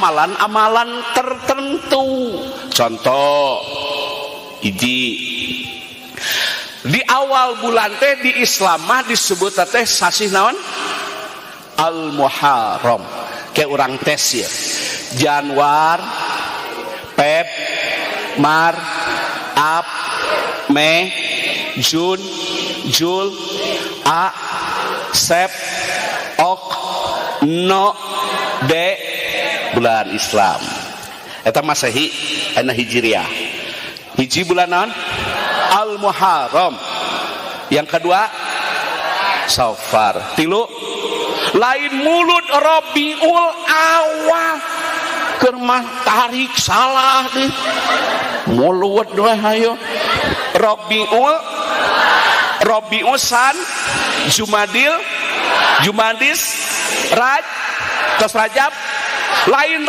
amalan-amalan tertentu. Contoh di awal bulan teh di Islam mah disebut teh sasih naon? Al-Muharram. Kayak orang tes ya. Januar, Feb, Mar, Ap, Mei, Jun, Jul, A, Sep, Ok, No, De, bulan Islam. Eta Masehi, ana Hijriah. Hiji bulan naon? Al-Muharram. Yang kedua Safar. Tilu lain mulut Rabiul Awal. Keur mah tarik salah deh. Mulut doa hayo. Rabiul San, Jumadil, Jumadis, Raj, terus Rajab. Lain